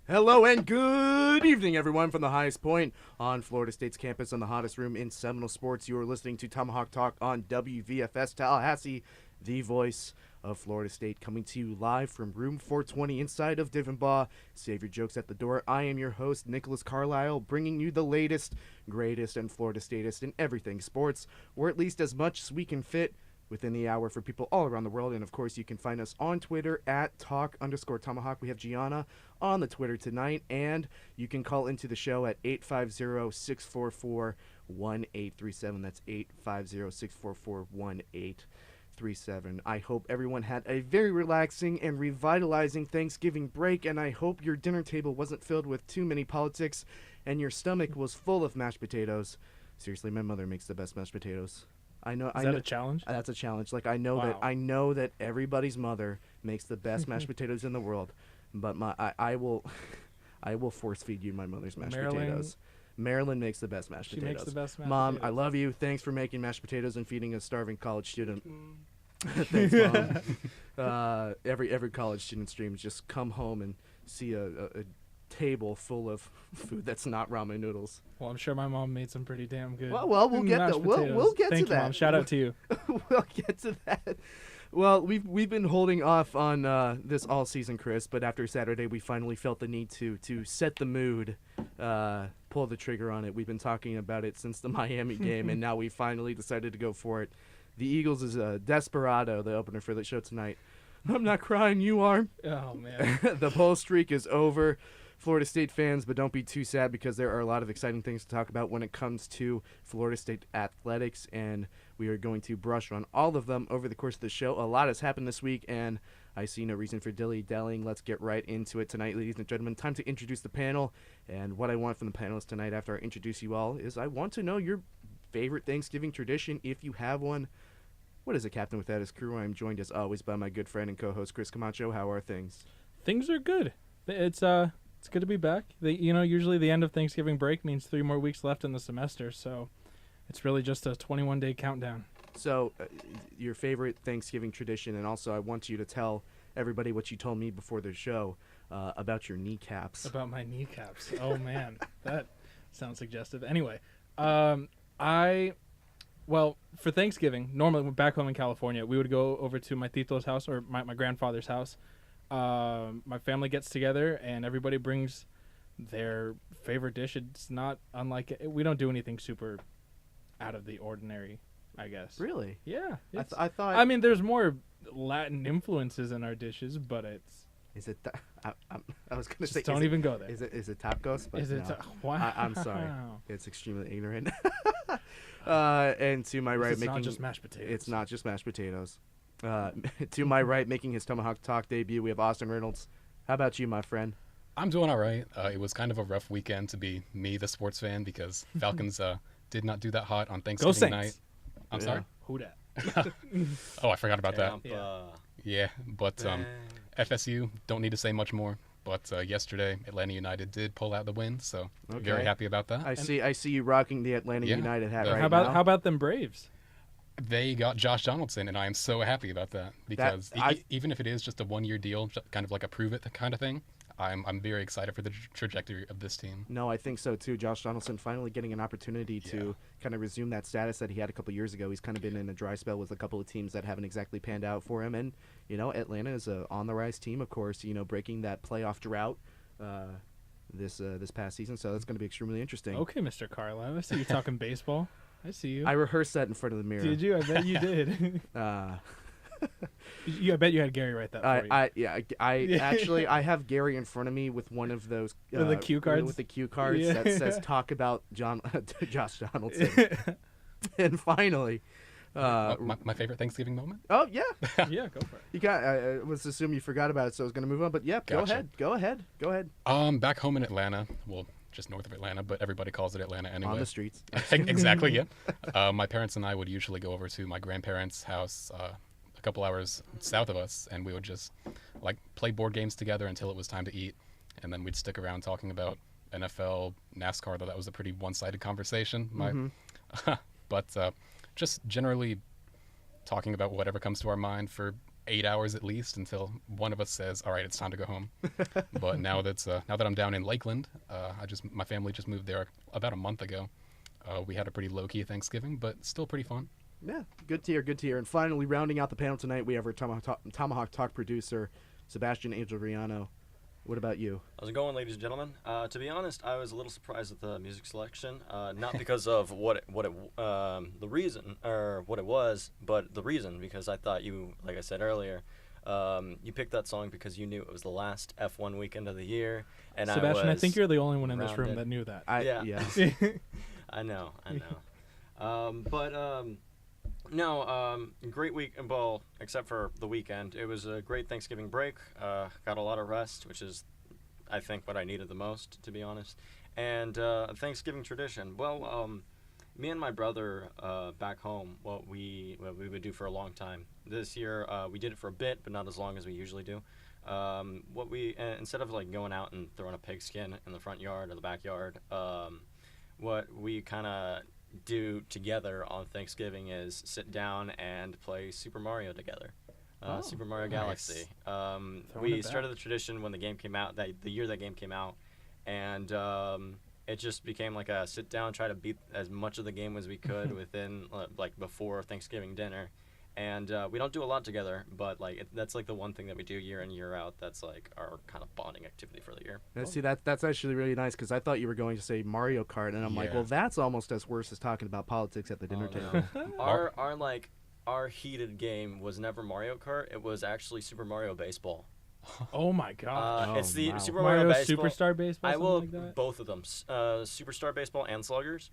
Hello and good evening, everyone, from the highest point on Florida State's campus on the hottest room in Seminole sports. You are listening to Tomahawk Talk on WVFS Tallahassee, the voice of Florida State, coming to you live from room 420 inside of Divenbaugh. Save your jokes at the door. I am your host, Nicholas Carlisle, bringing you the latest, greatest, and Florida Statist in everything sports, or at least as much as we can fit within the hour for people all around the world. And of course, you can find us on Twitter at talk_tomahawk. We have Gianna on the Twitter tonight, and you can call into the show at 850-644-1837. That's 850-644-1837. I hope everyone had a very relaxing and revitalizing Thanksgiving break, and I hope your dinner table wasn't filled with too many politics and your stomach was full of mashed potatoes. Seriously, my mother makes the best mashed potatoes. I know. Is that a challenge? That's a challenge. Like I know that everybody's mother makes the best mashed potatoes in the world, but I will force feed you my mother's mashed potatoes. Marilyn makes the best mashed potatoes. She makes the best mashed Mom, potatoes. I love you. Thanks for making mashed potatoes and feeding a starving college student. Thanks, Mom. Every college student streams just come home and see a table full of food that's not ramen noodles. Well, I'm sure my mom made some pretty damn good. Well, we'll get mashed to potatoes. we'll get Thank to you, that. Mom. Shout out to you. We'll get to that. Well, we've been holding off on this all season, Chris, but after Saturday, we finally felt the need to set the mood, pull the trigger on it. We've been talking about it since the Miami game, and now we finally decided to go for it. The Eagles is Desperado, the opener for the show tonight. I'm not crying, you are. Oh man. The poll streak is over. Florida State fans, but don't be too sad because there are a lot of exciting things to talk about when it comes to Florida State athletics, and we are going to brush on all of them over the course of the show. A lot has happened this week, and I see no reason for dilly-dallying. Let's get right into it tonight, ladies and gentlemen. Time to introduce the panel, and what I want from the panelists tonight after I introduce you all is I want to know your favorite Thanksgiving tradition, if you have one. What is it, Captain, with that as crew? I'm joined as always by my good friend and co-host Chris Camacho. How are things? Things are good. It's good to be back. Usually the end of Thanksgiving break means 3 more weeks left in the semester, so it's really just a 21-day countdown. So, your favorite Thanksgiving tradition, and also I want you to tell everybody what you told me before the show about your kneecaps. About my kneecaps. Oh man, that sounds suggestive. Anyway, for Thanksgiving, normally back home in California, we would go over to my tito's house or my grandfather's house. My family gets together and everybody brings their favorite dish. It's not unlike we don't do anything super out of the ordinary, I guess. Really? Yeah. I thought. I mean, there's more Latin influences in our dishes, but it's. Is it? I was gonna Just say. don't even go there. Is it tacos? But Is it? no. Wow. I'm sorry. It's extremely ignorant. And to my right, It's not just mashed potatoes. It's not just mashed potatoes. To my right, making his Tomahawk Talk debut, we have Austin Reynolds. How about you, my friend? I'm doing all right. It was kind of a rough weekend to be me, the sports fan, because Falcons did not do that hot on Thanksgiving Saints. night. I'm Yeah. sorry? Who dat? Oh, I forgot about that. Yeah. Yeah, but FSU, don't need to say much more. But yesterday, Atlanta United did pull out the win, so very Okay. happy about that. I see you rocking the Atlanta Yeah. United hat How right How now. about them Braves? They got Josh Donaldson, and I am so happy about that because even if it is just a one-year deal, kind of like a prove-it kind of thing, I'm very excited for the trajectory of this team. No, I think so too. Josh Donaldson finally getting an opportunity to kind of resume that status that he had a couple years ago. He's kind of been in a dry spell with a couple of teams that haven't exactly panned out for him. And, Atlanta is a on-the-rise team, of course, breaking that playoff drought this past season. So that's going to be extremely interesting. Okay, Mr. Carlisle. I see you talking baseball. I see you. I rehearsed that in front of the mirror. Did you? I bet you did. I bet you had Gary write that for you. Actually I have Gary in front of me with one of those With the cue cards? with the cue cards Yeah. that says talk about Josh Donaldson. And finally, My favorite Thanksgiving moment? oh yeah, Yeah, go for it. you got. I was assuming you forgot about it, so I was going to move on. But yeah, Gotcha. Go ahead. Back home in Atlanta, well, just north of Atlanta, but everybody calls it Atlanta anyway. On the streets. Exactly, yeah. My parents and I would usually go over to my grandparents' house a couple hours south of us, and we would just play board games together until it was time to eat, and then we'd stick around talking about NFL, NASCAR, though that was a pretty one-sided conversation. But just generally talking about whatever comes to our mind for 8 hours at least until one of us says, "All right, it's time to go home." But now that I'm down in Lakeland, my family just moved there about a month ago. We had a pretty low-key Thanksgiving, but still pretty fun. Yeah, good to hear, good to hear. And finally, rounding out the panel tonight, we have our Tomahawk Talk producer, Sebastian Angel Riano. What about you? How's it going, ladies and gentlemen? To be honest, I was a little surprised at the music selection, not because of the reason or what it was, but the reason, because I thought you, like I said earlier, you picked that song because you knew it was the last F1 weekend of the year, and Sebastian, I think you're the only one in this room rounded. that knew that. Yeah. I know. Great week. Well, except for the weekend, it was a great Thanksgiving break. Got a lot of rest, which is, I think, what I needed the most, to be honest. And a Thanksgiving tradition. Well, me and my brother back home, what we would do for a long time. This year, we did it for a bit, but not as long as we usually do. Instead of like going out and throwing a pigskin in the front yard or the backyard, what we kind of do together on Thanksgiving is sit down and play Super Mario together. Super Mario Galaxy. We started the tradition when the game came out, the year that game came out, and it just became like a sit down, try to beat as much of the game as we could within before Thanksgiving dinner. And we don't do a lot together, but that's like the one thing that we do year in, year out. That's like our kind of bonding activity for the year. And see, that's actually really nice, because I thought you were going to say Mario Kart, and I'm like, well, that's almost as worse as talking about politics at the dinner table. Our heated game was never Mario Kart. It was actually Super Mario Baseball. Oh my god! It's the wow. Super Mario Baseball. Superstar Baseball. I will like that? both of them. Superstar Baseball and Sluggers.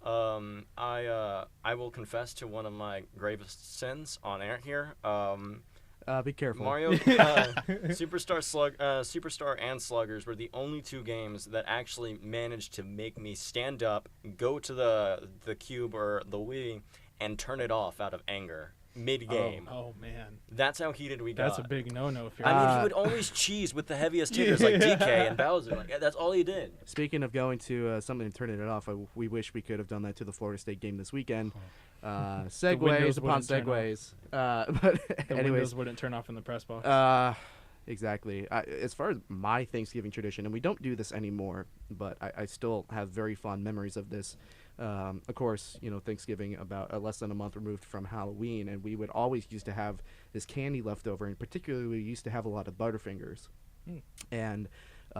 I will confess to one of my gravest sins on air here. Be careful. Mario Superstar and Sluggers were the only two games that actually managed to make me stand up, go to the cube or the Wii, and turn it off out of anger mid-game. Oh man, That's how heated we got. that's a big no-no. If you're I mean, he would always cheese with the heaviest hitters like DK and Bowser. That's all he did. Speaking of going to something and turning it off, we wish we could have done that to the Florida State game this weekend. Segues windows upon wouldn't turn segues. But the anyways, windows wouldn't turn off in the press box. Exactly. As far as my Thanksgiving tradition, and we don't do this anymore, but I still have very fond memories of this. Of course, Thanksgiving about less than a month removed from Halloween, and we would always used to have this candy left over, and particularly we used to have a lot of Butterfingers. And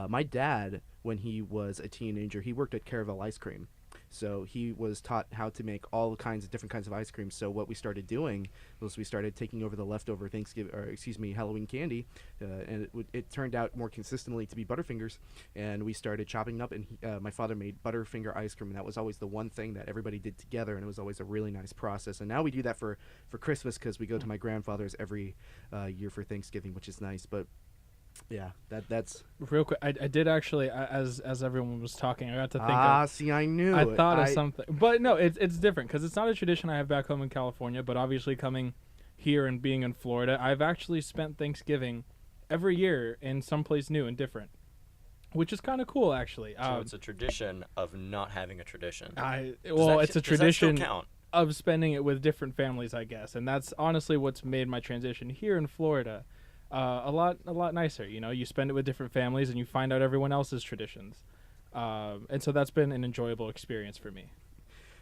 my dad, when he was a teenager, he worked at Caravel Ice Cream. So he was taught how to make all different kinds of ice cream. So what we started doing was we started taking over the leftover Halloween candy, and it turned out more consistently to be Butterfingers. And we started chopping up, and my father made Butterfinger ice cream, and that was always the one thing that everybody did together, and it was always a really nice process. And now we do that for Christmas, because we go to my grandfather's every year for Thanksgiving, which is nice. But yeah, that's Real quick, I did actually, as everyone was talking, I got to think see, I knew I it. thought of something, but no, it's different, because it's not a tradition I have back home in California. But obviously, coming here and being in Florida, I've actually spent Thanksgiving every year in someplace new and different, which is kind of cool, actually. So it's a tradition of not having a tradition. It's a tradition Does that still count? of spending it with different families, I guess, and that's honestly what's made my transition here in Florida a lot nicer. You spend it with different families and you find out everyone else's traditions, and so that's been an enjoyable experience for me.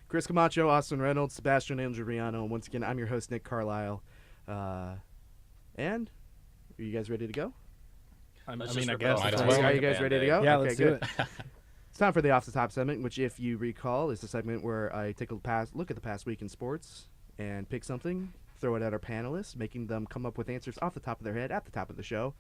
Chris Camacho, Austin Reynolds, Sebastian Andriano, and once again, I'm your host, Nick Carlisle. And are you guys ready to go? I Let's mean, just I rebel. guess. Might as Are well. you guys ready to go? Yeah, Okay, let's do good. it. It's time for the Off the Top segment, which, if you recall, is the segment where I take a look at the past week in sports and pick something, throw it at our panelists, making them come up with answers off the top of their head at the top of the show.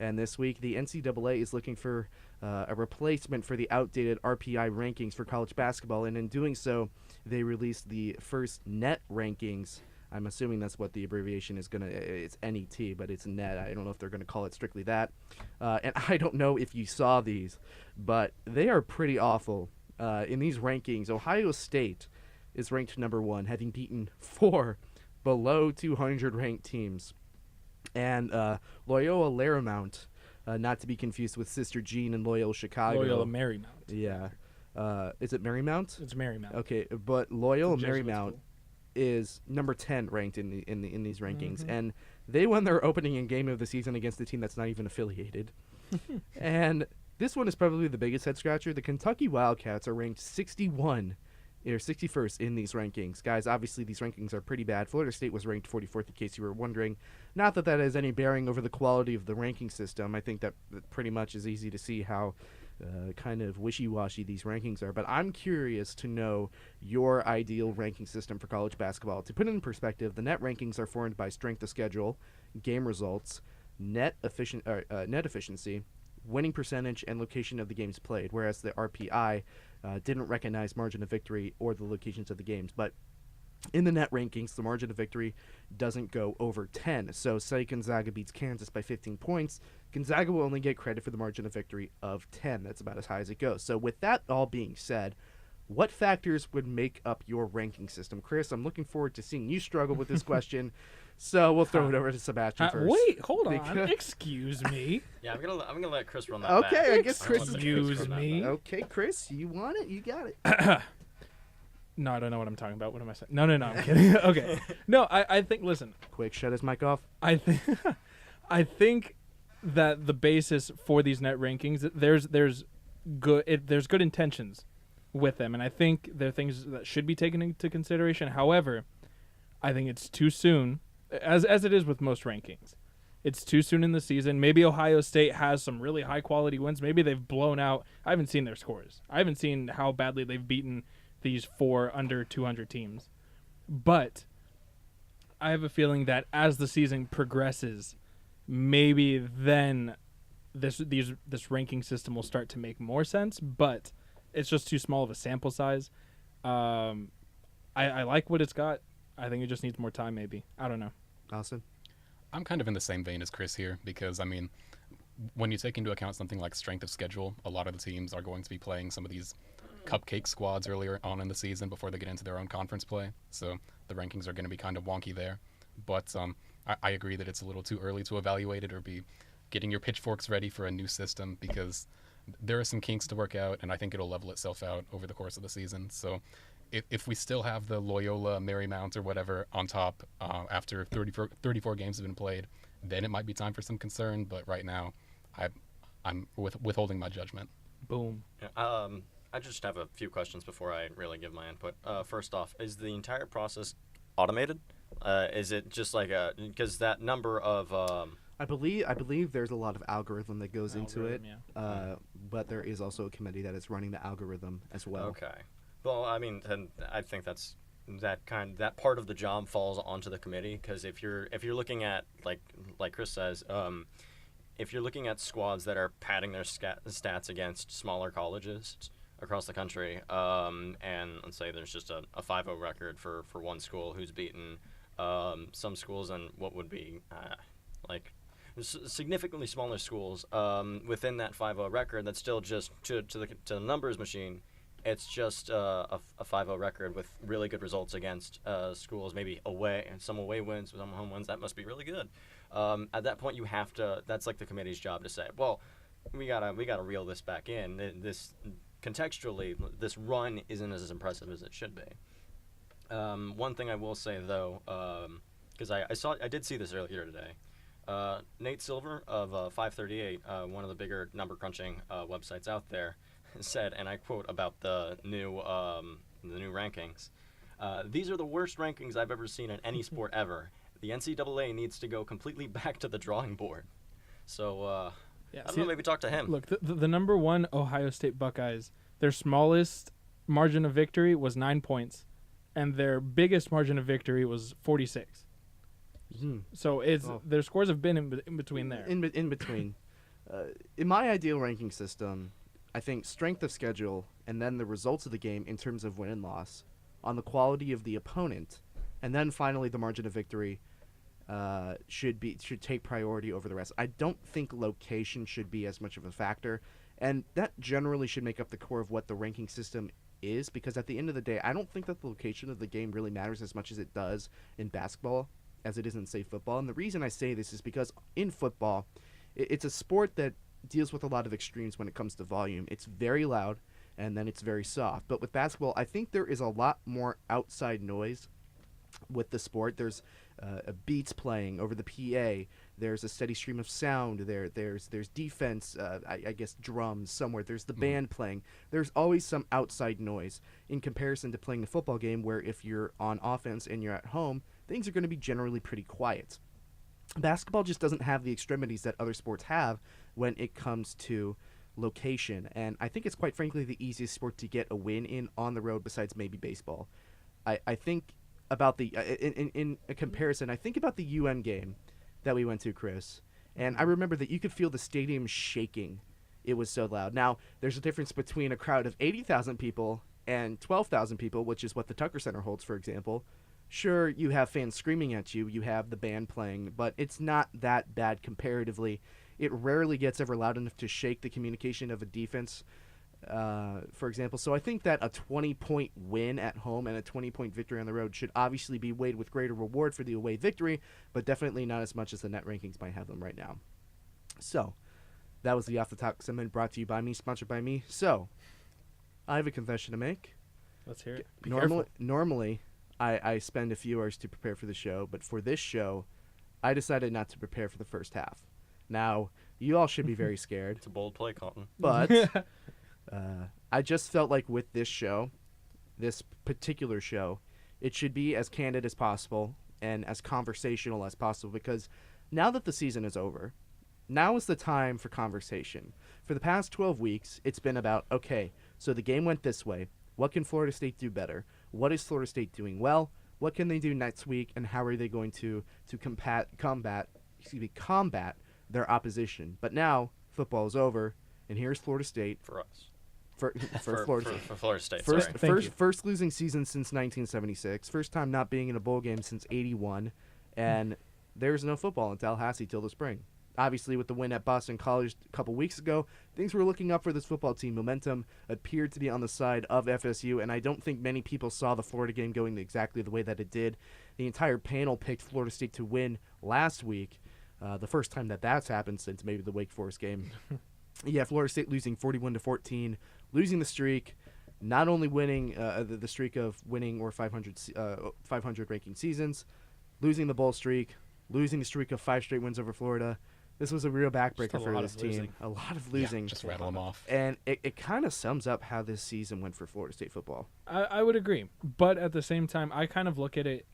And this week, the NCAA is looking for a replacement for the outdated RPI rankings for college basketball, and in doing so, they released the first net rankings. I'm assuming that's what the abbreviation is it's NET, but it's net. I don't know if they're going to call it strictly that. And I don't know if you saw these, but they are pretty awful. In these rankings, Ohio State is ranked number 1, having beaten 4 below 200 ranked teams. And Loyola Marymount, not to be confused with Sister Jean and Loyola Chicago. Loyola Marymount. Yeah. Is it Marymount? It's Marymount. Okay, but Loyola It's a Jesuit Marymount school. is number 10 ranked in these rankings, and They won their opening game of the season against a team that's not even affiliated. And this one is probably the biggest head scratcher. The Kentucky Wildcats are ranked 61 or 61st in these rankings. Guys, obviously these rankings are pretty bad. Florida State was ranked 44th, in case you were wondering. Not that that has any bearing over the quality of the ranking system. I think that pretty much is easy to see how kind of wishy-washy these rankings are. But I'm curious to know your ideal ranking system for college basketball. To put it in perspective, the net rankings are formed by strength of schedule, game results, net efficiency, winning percentage, and location of the games played, whereas the RPI didn't recognize margin of victory or the locations of the games. But in the net rankings, the margin of victory doesn't go over 10. So say Gonzaga beats Kansas by 15 points, Gonzaga will only get credit for the margin of victory of 10. That's about as high as it goes. So with that all being said, what factors would make up your ranking system? Chris, I'm looking forward to seeing you struggle with this question. So we'll throw it over to Sebastian first. Wait, hold on. Excuse me. Yeah, I'm gonna let Chris run that back. Okay, I guess Chris is Excuse me. Okay, Chris, you want it? You got it. No, I don't know what I'm talking about. What am I saying? No, I'm kidding. Okay. No, I think, listen. Quick, shut his mic off. I think that the basis for these net rankings, there's good intentions with them, and I think there are things that should be taken into consideration. However, I think it's too soon, as it is with most rankings. It's too soon in the season. Maybe Ohio State has some really high quality wins. Maybe they've blown out. I haven't seen their scores. I haven't seen how badly they've beaten these 4 under 200 teams. But I have a feeling that as the season progresses, maybe then this ranking system will start to make more sense, but it's just too small of a sample size. I like what it's got. I think it just needs more time, maybe. I don't know. Austin? I'm kind of in the same vein as Chris here because, I mean, when you take into account something like strength of schedule, a lot of the teams are going to be playing some of these cupcake squads earlier on in the season before they get into their own conference play. So the rankings are going to be kind of wonky there. But I agree that it's a little too early to evaluate it or be getting your pitchforks ready for a new system because there are some kinks to work out, and I think it'll level itself out over the course of the season. So if we still have the Loyola Marymount or whatever on top after 34 games have been played, then it might be time for some concern. But right now, I'm withholding my judgment. Boom. Yeah, I just have a few questions before I really give my input. First off, is the entire process automated? Is it just like because that number of I believe there's a lot of algorithm that goes into it, yeah. But there is also a committee that is running the algorithm as well. Okay. Well, I mean, and I think that part of the job falls onto the committee because if you're looking at like Chris says, if you're looking at squads that are padding their stats against smaller colleges across the country, and let's say there's just a 5-0 record for one school who's beaten some schools and what would be like significantly smaller schools within that 5-0 record, that's still just to the numbers machine. It's just a 5-0 record with really good results against schools, maybe away, and some away wins, some home wins. That must be really good. At that point, you have to. That's like the committee's job to say, well, we gotta reel this back in. This contextually, this run isn't as impressive as it should be. One thing I will say though, because I did see this earlier today. Nate Silver of 538, one of the bigger number crunching websites out there, said, and I quote about the new rankings, these are the worst rankings I've ever seen in any sport ever. The NCAA needs to go completely back to the drawing board. So I don't know, maybe talk to him. Look, the number one Ohio State Buckeyes, their smallest margin of victory was 9 points, and their biggest margin of victory was 46. So their scores have been in between there. In between. In my ideal ranking system, I think strength of schedule and then the results of the game in terms of win and loss, on the quality of the opponent, and then finally the margin of victory should take priority over the rest. I don't think location should be as much of a factor, and that generally should make up the core of what the ranking system is, because at the end of the day, I don't think that the location of the game really matters as much as it does in basketball as it is in, say, football. And the reason I say this is because in football, it's a sport that deals with a lot of extremes when it comes to volume. It's very loud, and then it's very soft. But with basketball, I think there is a lot more outside noise with the sport. There's beats playing over the PA. There's a steady stream of sound. There's defense. I guess drums somewhere. There's the band playing. There's always some outside noise in comparison to playing a football game where if you're on offense and you're at home, things are going to be generally pretty quiet. Basketball just doesn't have the extremities that other sports have when it comes to location, and I think it's quite frankly the easiest sport to get a win in on the road besides maybe baseball. I think about the in a comparison, I think about the UN game that we went to, Chris, and I remember that you could feel the stadium shaking. It was so loud. Now, there's a difference between a crowd of 80,000 people and 12,000 people, which is what the Tucker Center holds, for example. Sure, you have fans screaming at you, you have the band playing, but it's not that bad comparatively. It rarely gets ever loud enough to shake the communication of a defense, for example. So I think that a 20-point win at home and a 20-point victory on the road should obviously be weighed with greater reward for the away victory, but definitely not as much as the net rankings might have them right now. So that was the Off the Top segment brought to you by me, sponsored by me. So I have a confession to make. Let's hear it. Normally, I spend a few hours to prepare for the show, but for this show, I decided not to prepare for the first half. Now, you all should be very scared. It's a bold play, Colton. But I just felt like with this show, this particular show, it should be as candid as possible and as conversational as possible, because now that the season is over, now is the time for conversation. For the past 12 weeks, it's been about, okay, so the game went this way. What can Florida State do better? What is Florida State doing well? What can they do next week? And how are they going to combat their opposition? But now football is over, and here's Florida State For us. for Florida State. For Florida State, First losing season since 1976. First time not being in a bowl game since '81, and there's no football in Tallahassee till the spring. Obviously, with the win at Boston College a couple weeks ago, things were looking up for this football team. Momentum appeared to be on the side of FSU, and I don't think many people saw the Florida game going exactly the way that it did. The entire panel picked Florida State to win last week, the first time that's happened since maybe the Wake Forest game. Yeah, Florida State losing 41-14, losing the streak, not only winning the streak of winning or 500 ranking seasons, losing the bowl streak, losing the streak of 5 straight wins over Florida. This was a real backbreaker for this team. A lot of losing. Yeah, just rattle them off. And it kind of sums up how this season went for Florida State football. I would agree. But at the same time, I kind of look at it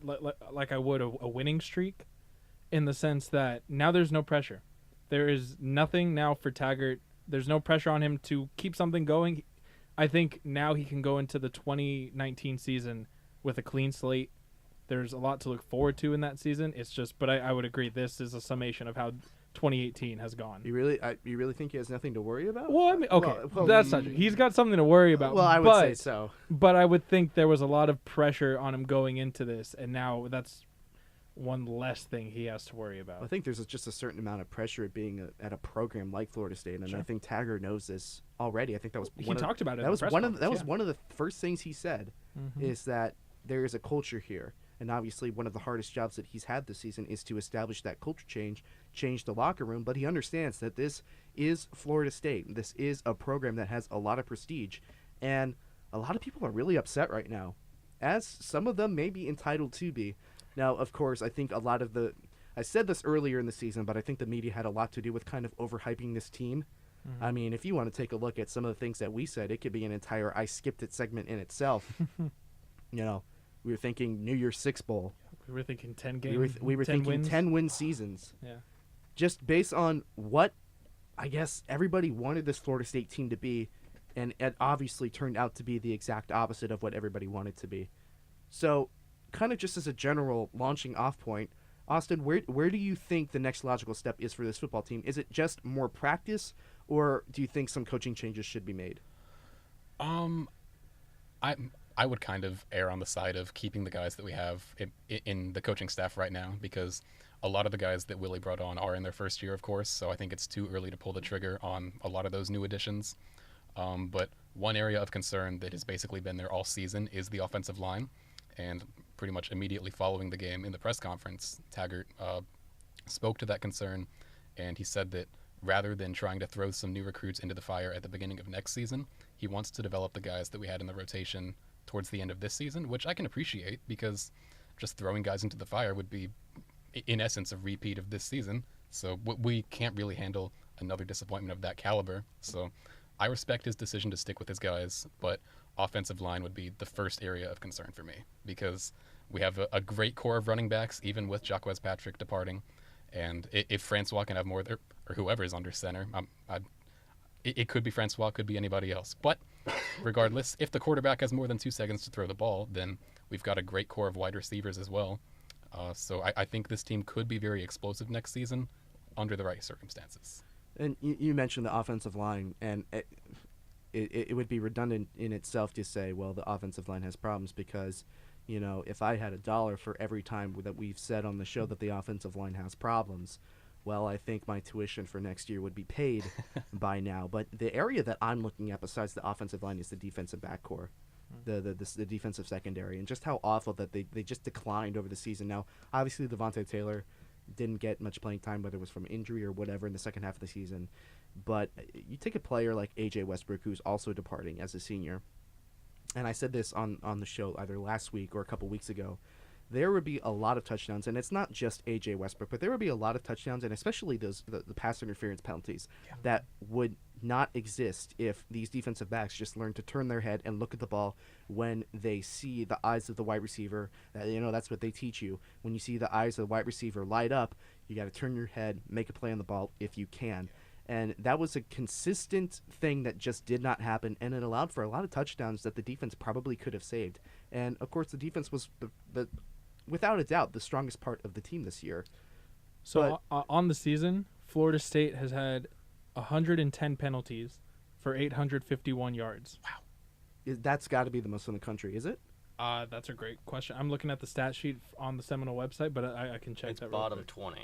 like I would a winning streak, in the sense that now there's no pressure. There is nothing now for Taggart. There's no pressure on him to keep something going. I think now he can go into the 2019 season with a clean slate. There's a lot to look forward to in that season. It's just, but I would agree, this is a summation of how 2018 has gone. You really think he has nothing to worry about? Well, I mean, okay, that's not true. He's got something to worry about. Well, I would say so. But I would think there was a lot of pressure on him going into this, and now that's one less thing he has to worry about. I think there's just a certain amount of pressure at being at a program like Florida State, and Sure. I think Taggart knows this already. I think that was He talked about it. That was press one of the first things he said, Mhm. is that there is a culture here. And obviously, one of the hardest jobs that he's had this season is to establish that culture change the locker room. But he understands that this is Florida State. This is a program that has a lot of prestige. And a lot of people are really upset right now, as some of them may be entitled to be. Now, of course, I think I said this earlier in the season, but I think the media had a lot to do with kind of overhyping this team. Mhm. I mean, if you want to take a look at some of the things that we said, it could be an entire I skipped it segment in itself. We were thinking New Year's Six Bowl. We were thinking 10 games. We were 10 thinking wins. 10-win seasons. Yeah. Just based on what I guess everybody wanted this Florida State team to be, and it obviously turned out to be the exact opposite of what everybody wanted to be. So, kind of just as a general launching off point, Austin, where do you think the next logical step is for this football team? Is it just more practice, or do you think some coaching changes should be made? I would kind of err on the side of keeping the guys that we have in the coaching staff right now, because a lot of the guys that Willie brought on are in their first year, of course, so I think it's too early to pull the trigger on a lot of those new additions. But one area of concern that has basically been there all season is the offensive line, and pretty much immediately following the game in the press conference, Taggart spoke to that concern, and he said that rather than trying to throw some new recruits into the fire at the beginning of next season, he wants to develop the guys that we had in the rotation towards the end of this season, which I can appreciate, because just throwing guys into the fire would be, in essence, a repeat of this season. So we can't really handle another disappointment of that caliber. So I respect his decision to stick with his guys, but offensive line would be the first area of concern for me because we have a great core of running backs, even with Jacques Patrick departing. And if Francois can have more there, or whoever is under center, it could be Francois, could be anybody else. But regardless, if the quarterback has more than 2 seconds to throw the ball, then we've got a great core of wide receivers as well. So I think this team could be very explosive next season under the right circumstances. And you mentioned the offensive line, and it would be redundant in itself to say, well, the offensive line has problems because, you know, if I had $1 for every time that we've said on the show that the offensive line has problems, well, I think my tuition for next year would be paid by now. But the area that I'm looking at besides the offensive line is the defensive backcourt, the defensive secondary, and just how awful that they just declined over the season. Now, obviously, Devontae Taylor didn't get much playing time, whether it was from injury or whatever, in the second half of the season. But you take a player like A.J. Westbrook, who's also departing as a senior, and I said this on the show either last week or a couple weeks ago, there would be a lot of touchdowns, and it's not just A.J. Westbrook, but there would be a lot of touchdowns, and especially the pass interference penalties that would not exist if these defensive backs just learn to turn their head and look at the ball when they see the eyes of the wide receiver. You know, that's what they teach you. When you see the eyes of the wide receiver light up, you got to turn your head, make a play on the ball if you can. And that was a consistent thing that just did not happen, and it allowed for a lot of touchdowns that the defense probably could have saved. And, of course, the defense was, without a doubt, the strongest part of the team this year. So on the season, Florida State has had 110 penalties for 851 yards. Wow. That's got to be the most in the country, is it? That's a great question. I'm looking at the stat sheet on the Seminole website, but I can check It's that real bottom quick. 20.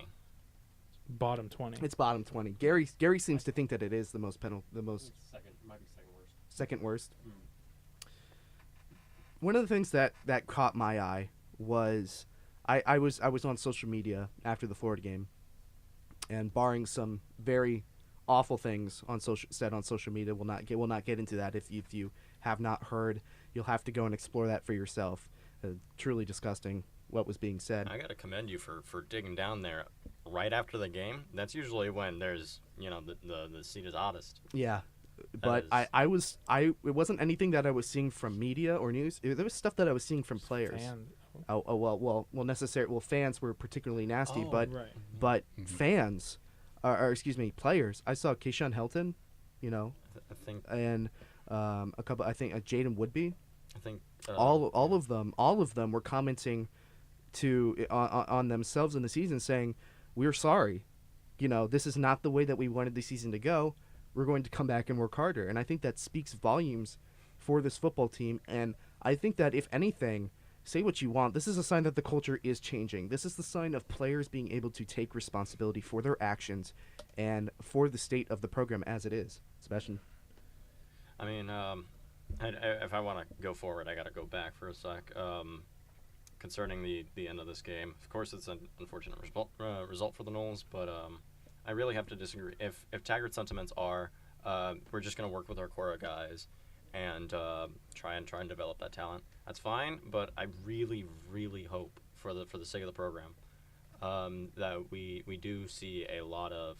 Bottom 20. It's bottom 20. Gary seems to think that it is the most Second, might be second worst. second worst. Mm. One of the things that caught my eye was I was on social media after the Florida game, and barring some very awful things said on social media, we'll not get into that. If you have not heard, you'll have to go and explore that for yourself. Truly disgusting what was being said. I got to commend you for digging down there right after the game. That's usually when there's, you know, the seat is hottest. Yeah. But is- it wasn't anything that I was seeing from media or news. There was stuff that I was seeing from players. Fans were particularly nasty, but right. fans, or excuse me, players. I saw Keyshawn Hilton, you know, I think and a couple. I think Jaden Woodby. I think All of them were commenting on themselves in the season, saying, "We're sorry, you know, this is not the way that we wanted the season to go. We're going to come back and work harder." And I think that speaks volumes for this football team. And I think that if anything, say what you want, this is a sign that the culture is changing. This is the sign of players being able to take responsibility for their actions and for the state of the program as it is. Sebastian? I mean, if I want to go forward, I got to go back for a sec. Concerning the end of this game, of course, it's an unfortunate result for the Noles, but I really have to disagree. If Taggart's sentiments are, we're just going to work with our core guys and try and develop that talent, that's fine. But I really, really hope for the sake of the program that we do see a lot of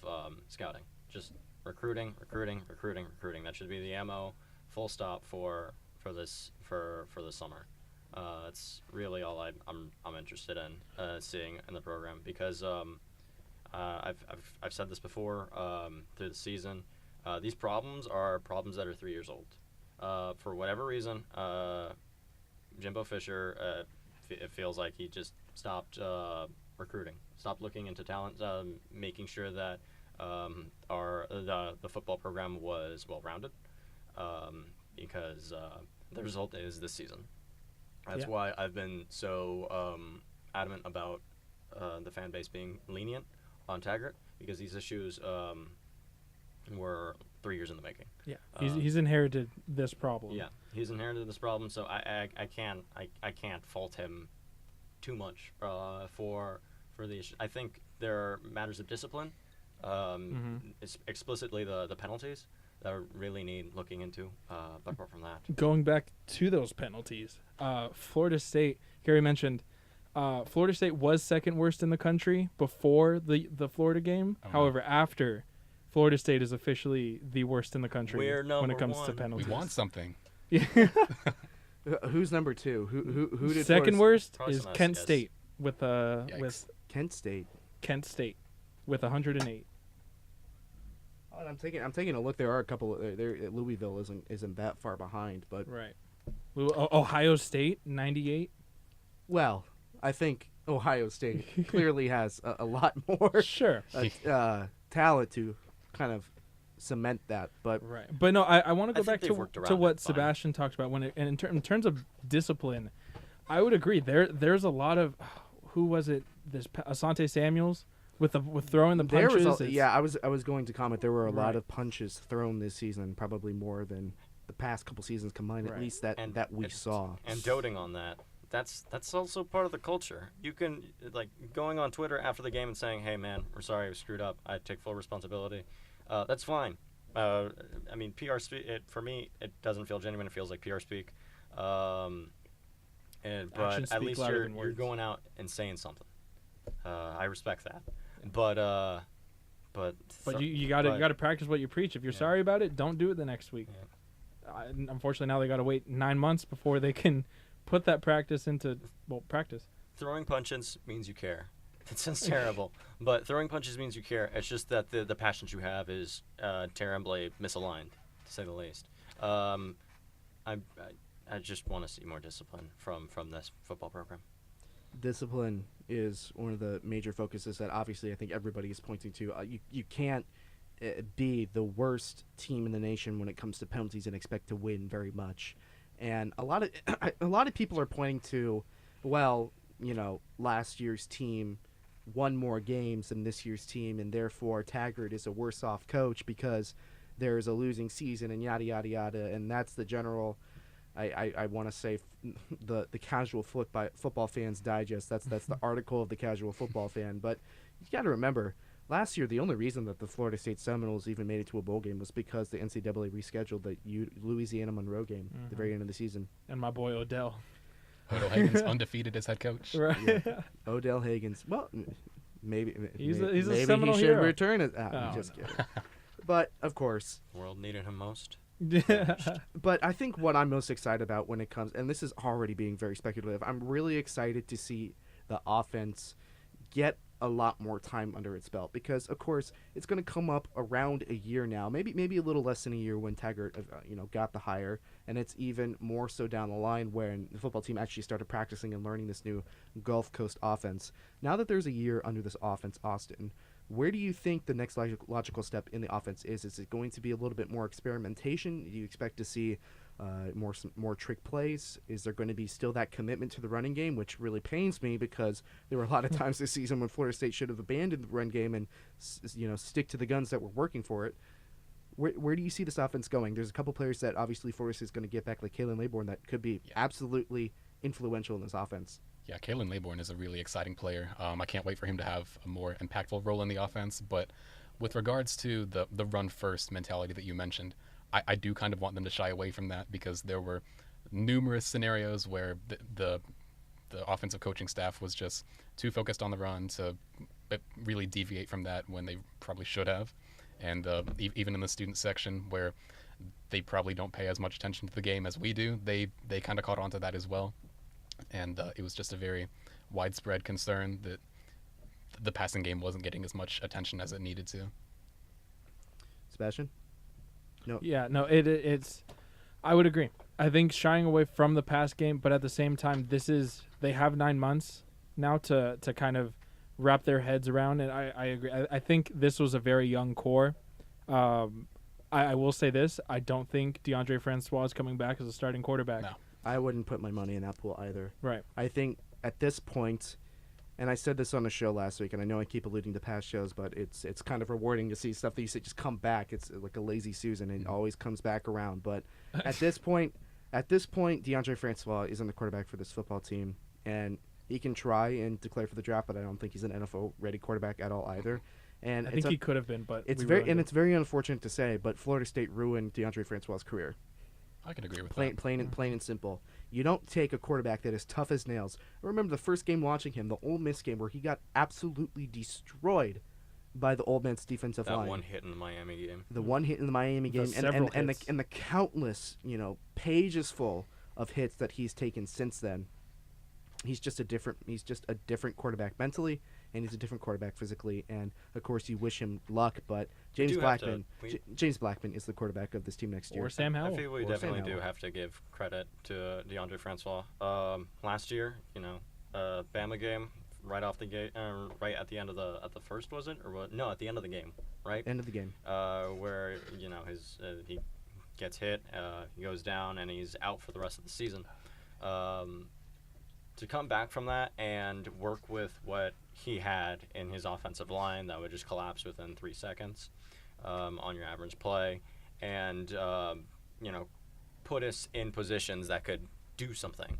scouting, just recruiting. That should be the MO, full stop for the summer. That's really all I'm interested in seeing in the program, because I've said this before through the season. These problems are problems that are 3 years old. For whatever reason, Jimbo Fisher, it feels like he just stopped recruiting, stopped looking into talent, making sure that the football program was well-rounded, because the result is this season. That's why I've been so adamant about the fan base being lenient on Taggart, because these issues were 3 years in the making. Yeah, he's inherited this problem. Yeah, he's inherited this problem, so I can't fault him too much for the issue. I think there are matters of discipline, explicitly the penalties, that really need looking into. But apart from that, Going back to those penalties, Florida State, Gary mentioned Florida State was second worst in the country before the Florida game. Oh, no. However, after, Florida State is officially the worst in the country We're when number it comes to one. We penalties. want something. Who's number 2? Who did Second worst Probably is some Kent SDS. State with Yikes. Kent State. Kent State with 108. Oh, and I'm taking a look. There are a couple. Louisville isn't that far behind, but Right. Ohio State 98. well, I think Ohio State clearly has a lot more Sure. talent to kind of cement that. But Right. But no, I want to I go think back they've worked to around what it fine. Sebastian talked about in terms of discipline. I would agree. There's a lot of who was it? This Asante Samuels with throwing the there punches. was I was going to comment. There were a lot Right. of punches thrown this season, probably more than the past couple seasons combined. Right. At least that we saw. And doting on that. That's also part of the culture. You can like going on Twitter after the game and saying, "Hey man, we're sorry we screwed up. I take full responsibility." That's fine. I mean, PR speak. For me, it doesn't feel genuine. It feels like PR speak. But Actions at speak least louder you're than words. going out and saying something. I respect that. But you got to practice what you preach. If you're sorry about it, don't do it the next week. Unfortunately, now they got to wait 9 months before they can put that practice into practice. throwing punches means you care. It sounds terrible, but throwing punches means you care. It's just that the passion you have is terribly misaligned, to say the least. I just want to see more discipline from this football program. Discipline is one of the major focuses that obviously I think everybody is pointing to. You can't be the worst team in the nation when it comes to penalties and expect to win very much. And a lot of people are pointing to, well, last year's team won more games than this year's team, and therefore Taggart is a worse off coach because there's a losing season and yada yada yada. And that's the general. I want to say the casual football fans digest. That's the article of the casual football fan. But you got to remember, last year the only reason that the Florida State Seminoles even made it to a bowl game was because the NCAA rescheduled the Louisiana Monroe game at the very end of the season. And my boy Odell. Odell Hagen's undefeated as head coach. Right. Yeah. Odell Hagen's. Well, maybe He's a maybe Seminole he should hero. return it. Oh, Just kidding. But of course. The world needed him most. But I think what I'm most excited about when it comes, and this is already being very speculative, I'm really excited to see the offense get a lot more time under its belt because, of course, it's going to come up around a year now, maybe a little less than a year when Taggart, got the hire, and it's even more so down the line when the football team actually started practicing and learning this new Gulf Coast offense. Now that there's a year under this offense, Austin, where do you think the next logical step in the offense is? Is it going to be a little bit more experimentation? Do you expect to see more trick plays? Is there going to be still that commitment to the running game, which really pains me because there were a lot of times this season when Florida State should have abandoned the run game and stick to the guns that were working for it? Where do you see this offense going? There's a couple players that obviously Florida State is going to get back, like Kalen Laybourne, that could be absolutely influential in this offense. Yeah, Kalen Laybourne is a really exciting player. I can't wait for him to have a more impactful role in the offense. But with regards to the run-first mentality that you mentioned, I do kind of want them to shy away from that because there were numerous scenarios where the offensive coaching staff was just too focused on the run to really deviate from that when they probably should have. And even in the student section where they probably don't pay as much attention to the game as we do, they kind of caught on to that as well. And it was just a very widespread concern that the passing game wasn't getting as much attention as it needed to. Sebastian? No. Yeah, no, it's. I would agree. I think shying away from the pass game, but at the same time, they have 9 months now to kind of wrap their heads around, and I agree. I think this was a very young core. I will say this: I don't think DeAndre Francois is coming back as a starting quarterback. No. I wouldn't put my money in that pool either. Right. I think at this point, and I said this on the show last week, and I know I keep alluding to past shows, but it's kind of rewarding to see stuff that you say just come back. It's like a lazy Susan, and it always comes back around. But at this point, DeAndre Francois isn't the quarterback for this football team, and he can try and declare for the draft, but I don't think he's an NFL-ready quarterback at all either. And I think he could have been, but it's very unfortunate to say, but Florida State ruined DeAndre Francois' career. I could agree with Plain, that. plain and simple. You don't take a quarterback that is tough as nails. I remember the first game watching him, the Ole Miss game, where he got absolutely destroyed by the Ole Miss defensive That line. one hit in the Miami game. The one hit in the Miami game, several hits. and the countless, pages full of hits that he's taken since then. He's just a different quarterback mentally, and he's a different quarterback physically. And of course, you wish him luck, but James do have to- James Blackman is the quarterback of this team next year. Or Sam I Howell. feel we Or Sam definitely do Howell. have to give credit to DeAndre Francois. Last year, Bama game, right off the gate, right at the end of the first, was it, or what? No, at the end of the game, right? End of the game. Where his he gets hit, he goes down, and he's out for the rest of the season. To come back from that and work with what he had in his offensive line that would just collapse within 3 seconds on your average play, and put us in positions that could do something.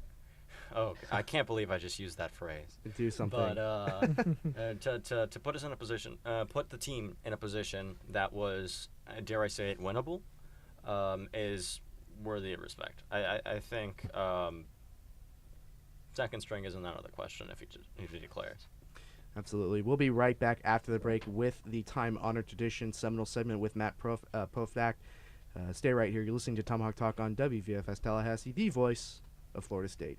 Oh, I can't believe I just used that phrase. Do something. But to put us in a position, put the team in a position that was, dare I say it, winnable, is worthy of respect. I think second string isn't out of the question if he declares. Absolutely. We'll be right back after the break with the time-honored tradition Seminole segment with Matt Pofak. Stay right here. You're listening to Tomahawk Talk on WVFS Tallahassee, the voice of Florida State.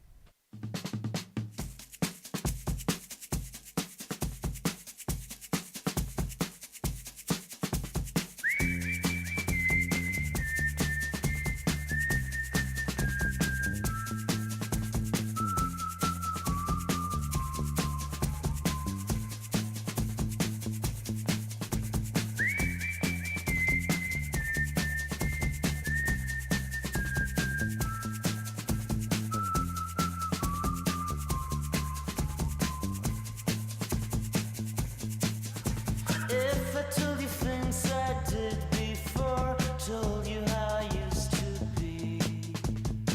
If I told you things I did before, told you how I used to be,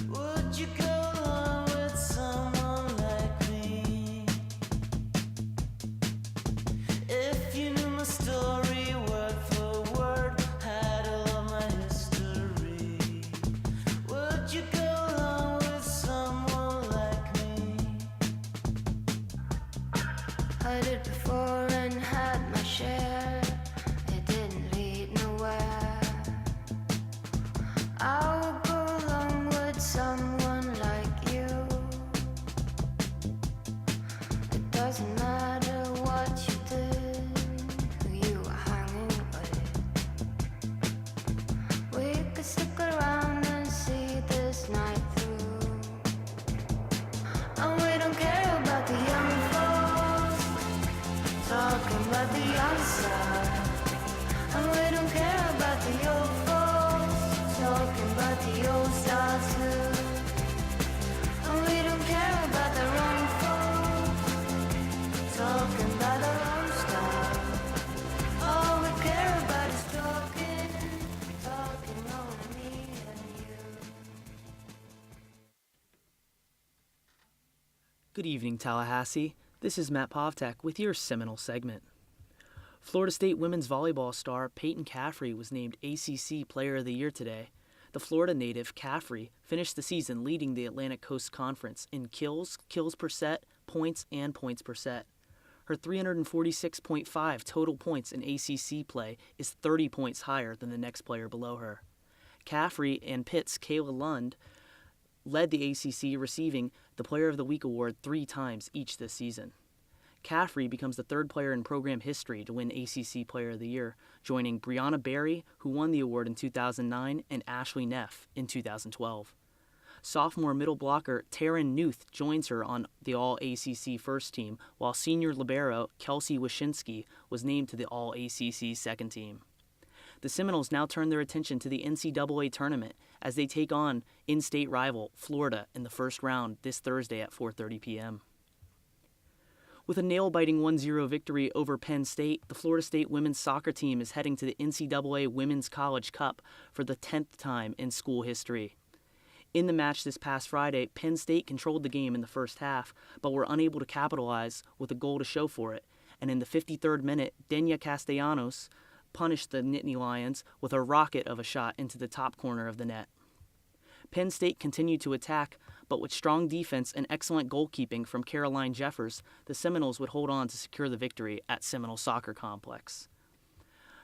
would you go along with someone like me? If you knew my story word for word, had all of my history, would you go along with someone like me? I did before and had my share. It didn't lead nowhere. I will go along with someone like you. It doesn't matter what you did, who you were hanging with. We could stick around and see this night through. And we don't care about the young folks talking about the young side. And we don't care about the old folks talking about the old style too. And we don't care about the wrong folks talking about their own style. All we care about is talking on me and you. Good evening, Tallahassee. This is Matt Poftak with your Seminole segment. Florida State women's volleyball star Peyton Caffrey was named ACC Player of the Year today. The Florida native Caffrey finished the season leading the Atlantic Coast Conference in kills per set, points, and points per set. Her 346.5 total points in ACC play is 30 points higher than the next player below her. Caffrey and Pitt's Kayla Lund led the ACC, receiving the Player of the Week award 3 times each this season. Caffrey becomes the third player in program history to win ACC Player of the Year, joining Brianna Berry, who won the award in 2009, and Ashley Neff in 2012. Sophomore middle blocker Taryn Newth joins her on the All-ACC first team, while senior libero Kelsey Wyszynski was named to the All-ACC second team. The Seminoles now turn their attention to the NCAA tournament as they take on in-state rival Florida in the first round this Thursday at 4:30 p.m. With a nail-biting 1-0 victory over Penn State, the Florida State women's soccer team is heading to the NCAA Women's College Cup for the 10th time in school history. In the match this past Friday, Penn State controlled the game in the first half, but were unable to capitalize with a goal to show for it, and in the 53rd minute, Denia Castellanos punished the Nittany Lions with a rocket of a shot into the top corner of the net. Penn State continued to attack, but with strong defense and excellent goalkeeping from Caroline Jeffers, the Seminoles would hold on to secure the victory at Seminole Soccer Complex.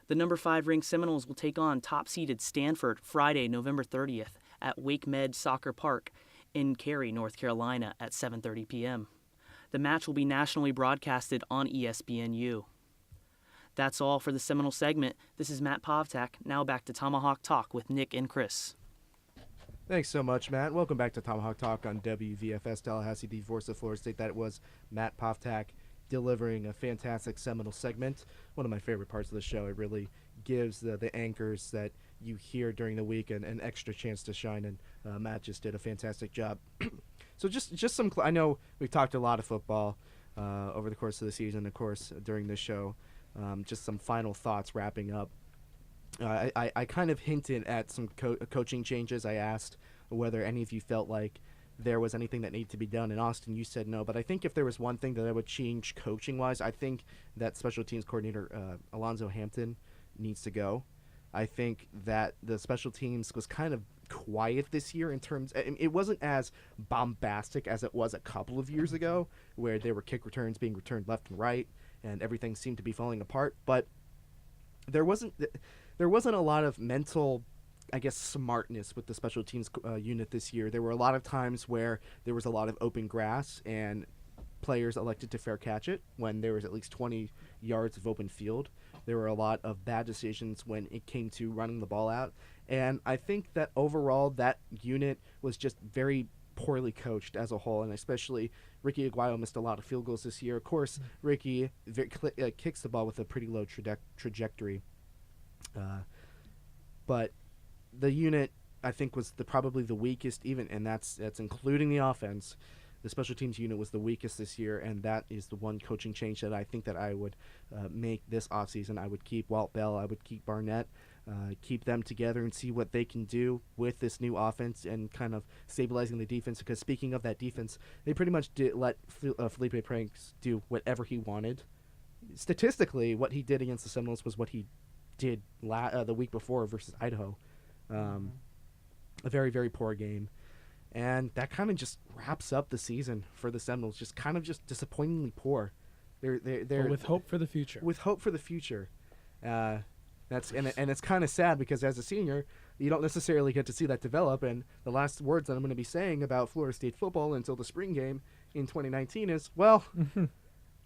The number 5 ranked Seminoles will take on top-seeded Stanford Friday, November 30th at Wake Med Soccer Park in Cary, North Carolina at 7:30 p.m. The match will be nationally broadcasted on ESPNU. That's all for the Seminole segment. This is Matt Povtak. Now back to Tomahawk Talk with Nick and Chris. Thanks so much, Matt. Welcome back to Tomahawk Talk on WVFS Tallahassee, the voice of Florida State. That was Matt Povtak delivering a fantastic Seminole segment. One of my favorite parts of the show. It really gives the anchors that you hear during the week an extra chance to shine, and Matt just did a fantastic job. So just some, I know we've talked a lot of football over the course of the season, of course, during this show. Just some final thoughts wrapping up. I kind of hinted at some coaching changes. I asked whether any of you felt like there was anything that needed to be done. In Austin, you said no. But I think if there was one thing that I would change coaching-wise, I think that special teams coordinator Alonzo Hampton needs to go. I think that the special teams was kind of quiet this year in terms. It wasn't as bombastic as it was a couple of years ago, where there were kick returns being returned left and right, and everything seemed to be falling apart. But there wasn't a lot of mental, I guess, smartness with the special teams unit this year. There were a lot of times where there was a lot of open grass and players elected to fair catch it when there was at least 20 yards of open field. There were a lot of bad decisions when it came to running the ball out. And I think that overall that unit was just very poorly coached as a whole, and especially Ricky Aguayo missed a lot of field goals this year. Of course, Ricky kicks the ball with a pretty low trajectory. But the unit, I think, was probably the weakest, even, and that's including the offense. The special teams unit was the weakest this year, and that is the one coaching change that I think that I would make this offseason. I would keep Walt Bell. I would keep Barnett. Keep them together and see what they can do with this new offense and kind of stabilizing the defense. Because speaking of that defense, they pretty much did let Felipe Pranks do whatever he wanted. Statistically, what he did against the Seminoles was what he did the week before versus Idaho. A very, very poor game. And that kind of just wraps up the season for the Seminoles. Just kind of just disappointingly poor. They're But with hope for the future. With hope for the future. And it's kind of sad because as a senior, you don't necessarily get to see that develop. And the last words that I'm going to be saying about Florida State football until the spring game in 2019 is, well,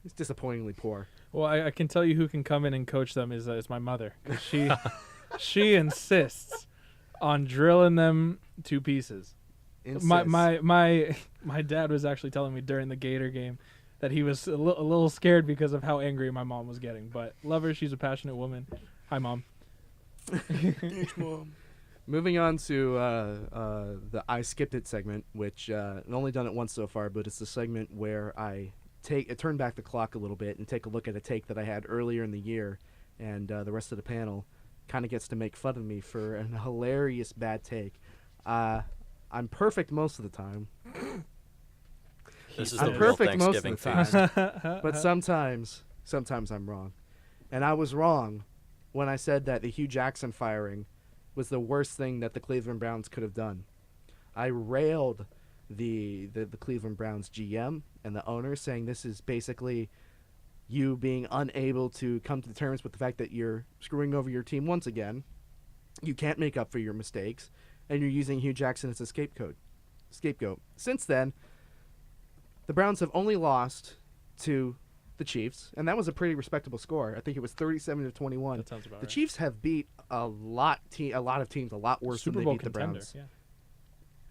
it's disappointingly poor. Well, I can tell you who can come in and coach them is my mother. 'Cause she insists on drilling them to pieces. My dad was actually telling me during the Gator game that he was a little scared because of how angry my mom was getting. But love her. She's a passionate woman. Hi, Mom. Thanks, Mom. Moving on to the I Skipped It segment, which I've only done it once so far, but it's the segment where I turn back the clock a little bit and take a look at a take that I had earlier in the year, and the rest of the panel kind of gets to make fun of me for a hilarious bad take. I'm perfect most of the time. This is I'm the real perfect most of Thanksgiving the feast. time, but sometimes I'm wrong. And I was wrong when I said that the Hugh Jackson firing was the worst thing that the Cleveland Browns could have done. I railed the Cleveland Browns GM and the owner, saying this is basically you being unable to come to terms with the fact that you're screwing over your team once again. You can't make up for your mistakes, and you're using Hugh Jackson as a scapegoat. Since then, the Browns have only lost to the Chiefs, and that was a pretty respectable score. I think it was 37-21. That sounds about The right. Chiefs have beat a lot of teams a lot worse Super than Bowl they beat the contender. Browns. Yeah.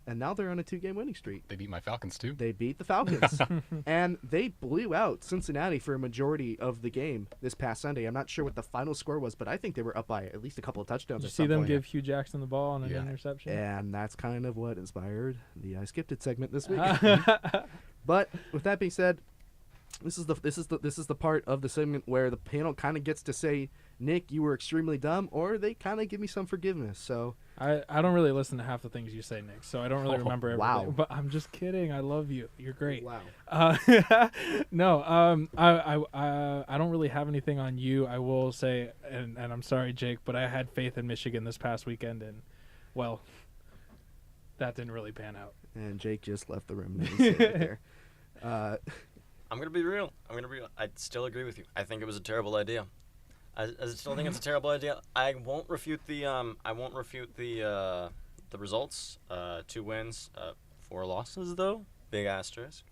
And now they're on a 2-game winning streak. They beat my Falcons too. They beat the Falcons, and they blew out Cincinnati for a majority of the game this past Sunday. I'm not sure what the final score was, but I think they were up by at least a couple of touchdowns. Did you at see some them point. give Hugh Jackson the ball on an Yeah. interception? And that's kind of what inspired the I Skipped It segment this week. But with that being said, this is the part of the segment where the panel kind of gets to say, Nick, you were extremely dumb, or they kind of give me some forgiveness. So I don't really listen to half the things you say, Nick, so I don't really remember everything. wow. But I'm just kidding. I love you. You're great. wow. No, I don't really have anything on you. I will say, and I'm sorry, Jake, but I had faith in Michigan this past weekend, and well, that didn't really pan out. And Jake just left the room. He's sitting right there. I'm gonna be real. I still agree with you. I think it was a terrible idea. I still think it's a terrible idea. I won't refute the results. 2 wins, 4 losses though. Big asterisk.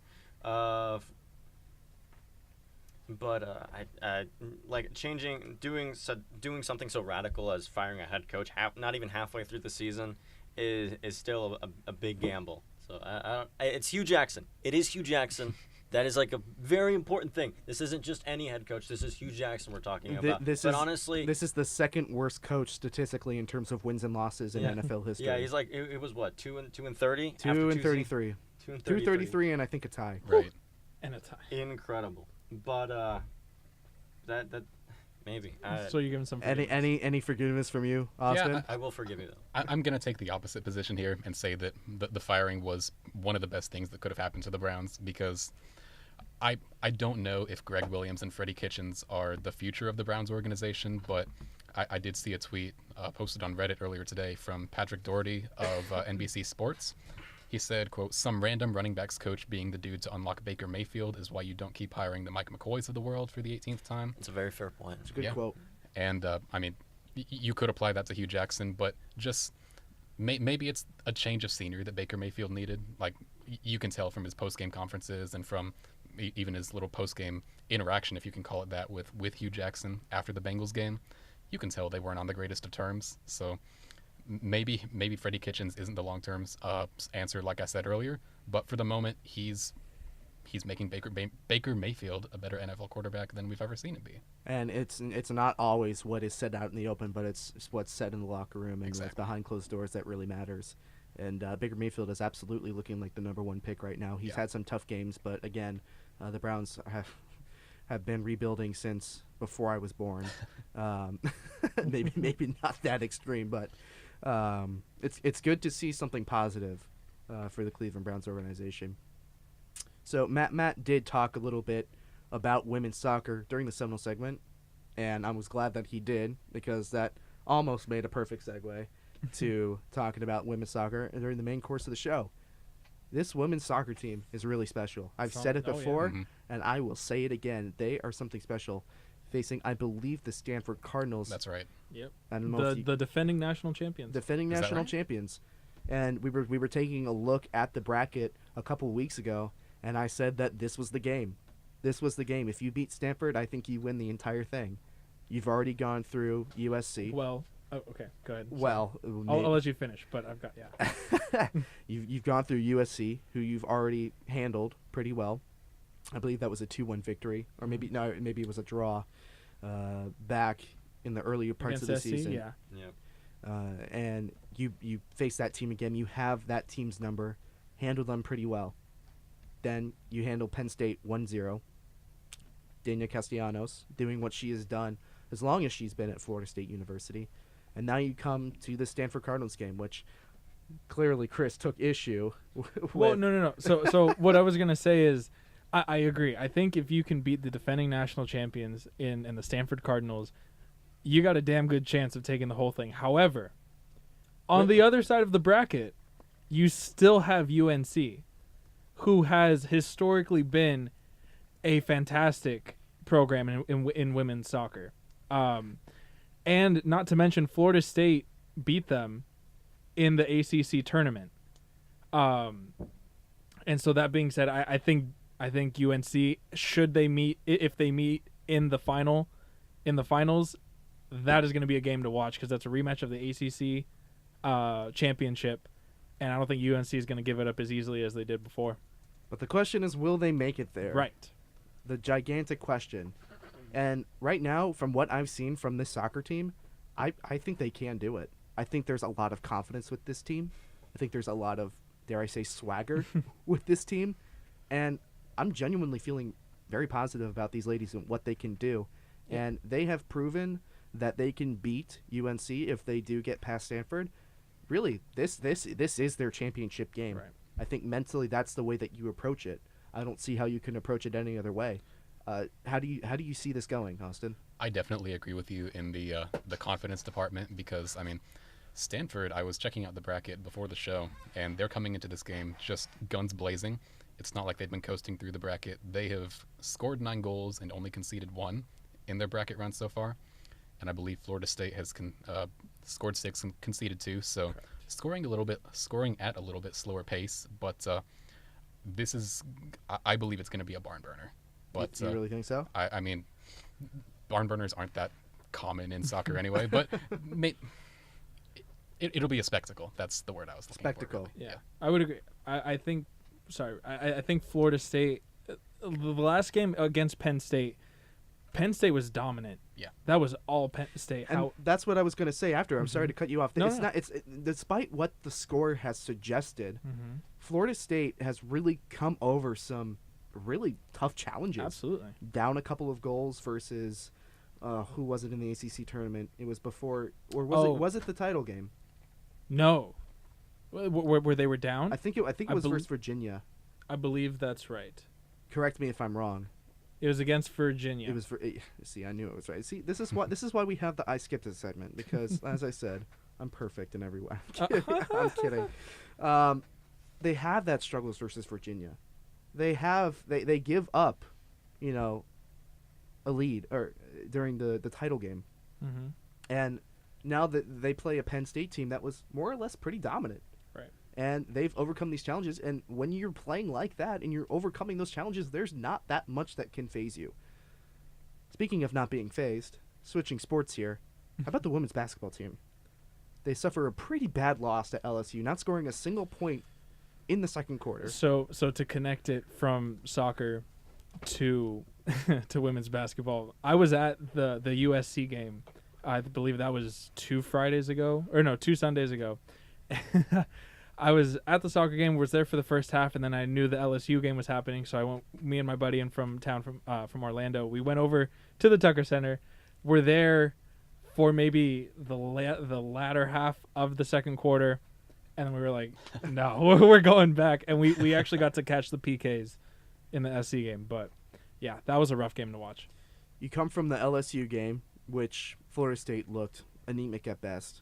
But I like doing something so radical as firing a head coach not even halfway through the season is still a big gamble. So it's Hugh Jackson. It is Hugh Jackson. That is like a very important thing. This isn't just any head coach. This is Hugh Jackson we're talking about. Honestly, this is the second worst coach statistically in terms of wins and losses in NFL history. Yeah, he's like it was what 2 and 30. 2 and 33. 2 and 233 and I think a tie. Right. And a tie. Incredible. But that maybe. So you're giving some any forgiveness from you, Austin? Yeah, I will forgive you though. I'm going to take the opposite position here and say that the firing was one of the best things that could have happened to the Browns, because I don't know if Greg Williams and Freddie Kitchens are the future of the Browns organization, but I did see a tweet posted on Reddit earlier today from Patrick Doherty of NBC Sports. He said, quote, "Some random running backs coach being the dude to unlock Baker Mayfield is why you don't keep hiring the Mike McCoys of the world for the 18th time." It's a very fair point. It's a good quote. And, I mean, you could apply that to Hugh Jackson, but just maybe it's a change of scenery that Baker Mayfield needed. Like, you can tell from his post-game conferences and from even his little post-game interaction, if you can call it that, with Hugh Jackson after the Bengals game. You can tell they weren't on the greatest of terms. So maybe Freddie Kitchens isn't the long-term answer, like I said earlier. But for the moment, he's making Baker Mayfield a better NFL quarterback than we've ever seen him be. And it's not always what is said out in the open, but it's what's said in the locker room and Exactly. behind closed doors that really matters. And Baker Mayfield is absolutely looking like the number 1 pick right now. He's had some tough games, but again, the Browns have been rebuilding since before I was born. Maybe not that extreme, but it's good to see something positive for the Cleveland Browns organization. So Matt did talk a little bit about women's soccer during the Seminole segment, and I was glad that he did, because that almost made a perfect segue to talking about women's soccer during the main course of the show. This women's soccer team is really special. I've said it before, and I will say it again. They are something special, facing, I believe, the Stanford Cardinals. That's right. Yep. I don't know The defending national champions. Defending Is that national right? champions. And we were taking a look at the bracket a couple weeks ago, and I said that this was the game. This was the game. If you beat Stanford, I think you win the entire thing. You've already gone through USC. Well, okay, go ahead. Well, I'll let you finish, but I've got you've gone through USC, who you've already handled pretty well. I believe that was a 2-1 victory, or maybe it was a draw back in the earlier parts against of the SC, season. yeah. And you face that team again. You have that team's number, handle them pretty well. Then you handle Penn State 1-0. Dania Castellanos doing what she has done as long as she's been at Florida State University. And now you come to the Stanford Cardinals game, which clearly Chris took issue with. Well, no. So what I was going to say is I agree. I think if you can beat the defending national champions in the Stanford Cardinals, you got a damn good chance of taking the whole thing. However, on the other side of the bracket, you still have UNC, who has historically been a fantastic program in women's soccer. And not to mention Florida State beat them in the ACC tournament. And so that being said, I think UNC, should they meet, if they meet in the finals, that is going to be a game to watch, because that's a rematch of the ACC championship, and I don't think UNC is going to give it up as easily as they did before. But the question is, will they make it there? Right. The gigantic question. And right now, from what I've seen from this soccer team, I think they can do it. I think there's a lot of confidence with this team. I think there's a lot of, dare I say, swagger with this team. And I'm genuinely feeling very positive about these ladies and what they can do. Yeah. And they have proven that they can beat UNC if they do get past Stanford. Really, this is their championship game. Right. I think mentally that's the way that you approach it. I don't see how you can approach it any other way. How do you see this going, Austin? I definitely agree with you in the confidence department, because I mean, Stanford, I was checking out the bracket before the show, and they're coming into this game just guns blazing. It's not like they've been coasting through the bracket. They have scored 9 goals and only conceded 1 in their bracket run so far. And I believe Florida State has scored 6 and conceded 2. So scoring at a little bit slower pace. But this is, I believe it's going to be a barn burner. But you really think so? I mean, barn burners aren't that common in soccer anyway. But it'll be a spectacle. That's the word I was looking Spectacle. for. Yeah, I would agree. I think Florida State, the last game against Penn State was dominant. Yeah. That was all Penn State. And that's what I was going to say after. I'm sorry to cut you off. No, it's no. not. Despite what the score has suggested, Mm-hmm. Florida State has really come over some really tough challenges. Absolutely. Down a couple of goals versus who was it in the ACC tournament? It was before, or was it the title game? No. Where they were down? I think it was versus Virginia. I believe that's right. Correct me if I'm wrong. It was against Virginia. It was see, I knew it was right. See, this is why we have the I skipped it segment, because as I said, I'm perfect in every way. I'm kidding. They have that struggles versus Virginia. They give up, a lead or during the title game, Mm-hmm. and now that they play a Penn State team that was more or less pretty dominant. Right. And they've overcome these challenges. And when you're playing like that and you're overcoming those challenges, there's not that much that can phase you. Speaking of not being phased, switching sports here, how about the women's basketball team? They suffer a pretty bad loss to LSU, not scoring a single point in the second quarter. So to connect it from soccer to to women's basketball, I was at the USC game. I believe that was 2 Sundays ago. I was at the soccer game, was there for the first half, and then I knew the LSU game was happening, so I went. Me and my buddy and from Orlando, we went over to the Tucker Center. We're there for maybe the latter half of the second quarter, and we were like, no, we're going back, and we actually got to catch the PKs in the SC game. But yeah, that was a rough game to watch. You come from the LSU game, which Florida State looked anemic at best,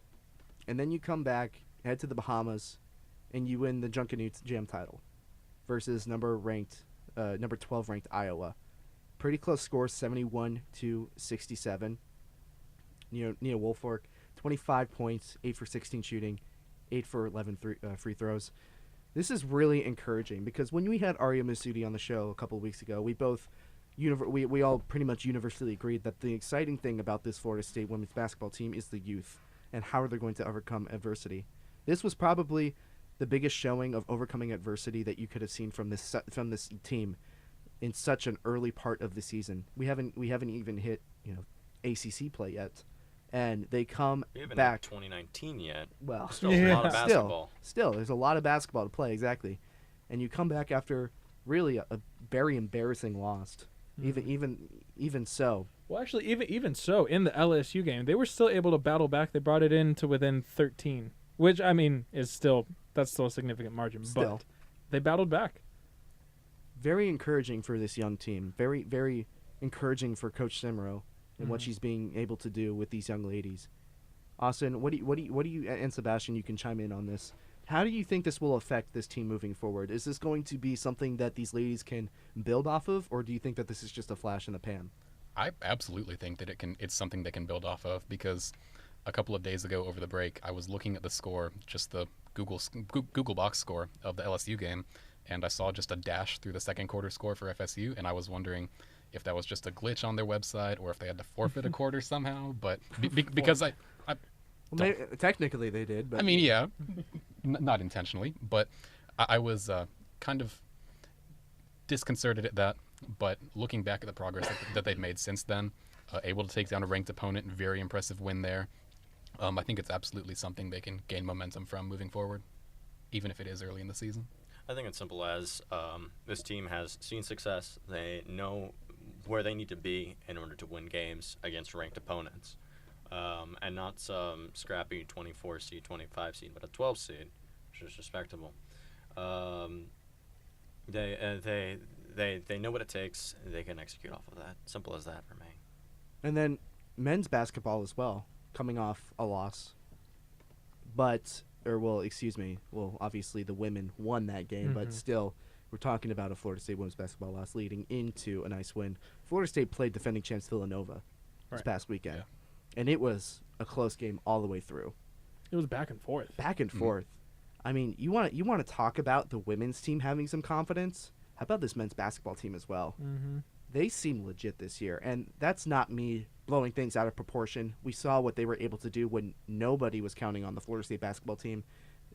and then you come back, head to the Bahamas, and you win the Junkanoo Jam title versus number 12 ranked Iowa. Pretty close score, 71-67. Nia Woolfolk, 25 points, 8 for 16 shooting, 8 for 11 free throws. This is really encouraging because when we had Arya Masudi on the show a couple of weeks ago, we all pretty much universally agreed that the exciting thing about this Florida State women's basketball team is the youth and how they're going to overcome adversity. This was probably the biggest showing of overcoming adversity that you could have seen from this team in such an early part of the season. We haven't even hit ACC play yet, and they come We haven't back. hit 2019 yet. Well, Still a lot of basketball. Still, there's a lot of basketball to play, exactly. And you come back after really a very embarrassing loss. Even so. Well, actually, even so, in the LSU game, they were still able to battle back. They brought it in to within 13, which I mean that's still a significant margin. Still. But they battled back. Very encouraging for this young team. Very, very encouraging for Coach Simro and what she's being able to do with these young ladies. Austin, what do you and Sebastian, you can chime in on this. How do you think this will affect this team moving forward? Is this going to be something that these ladies can build off of, or do you think that this is just a flash in the pan? I absolutely think that it's something they can build off of, because a couple of days ago over the break, I was looking at the score, just the Google box score of the LSU game, and I saw just a dash through the second quarter score for FSU, and I was wondering if that was just a glitch on their website or if they had to forfeit a quarter somehow. But because Technically they did, but I mean, yeah, not intentionally, but I was kind of disconcerted at that. But looking back at the progress that they've made since then, able to take down a ranked opponent, very impressive win there. I think it's absolutely something they can gain momentum from moving forward, even if it is early in the season. I think it's simple as this team has seen success. They know where they need to be in order to win games against ranked opponents. And not some scrappy 24 seed, 25 seed, but a 12 seed, which is respectable. They know what it takes. They can execute off of that. Simple as that for me. And then men's basketball as well, coming off a loss. obviously the women won that game, but still, we're talking about a Florida State women's basketball loss leading into a nice win. Florida State played defending champs Villanova this past weekend, and it was a close game all the way through. It was back and forth. Back and forth. I mean, you want to talk about the women's team having some confidence? How about this men's basketball team as well? Mm-hmm. They seem legit this year, and that's not me blowing things out of proportion. We saw what they were able to do when nobody was counting on the Florida State basketball team,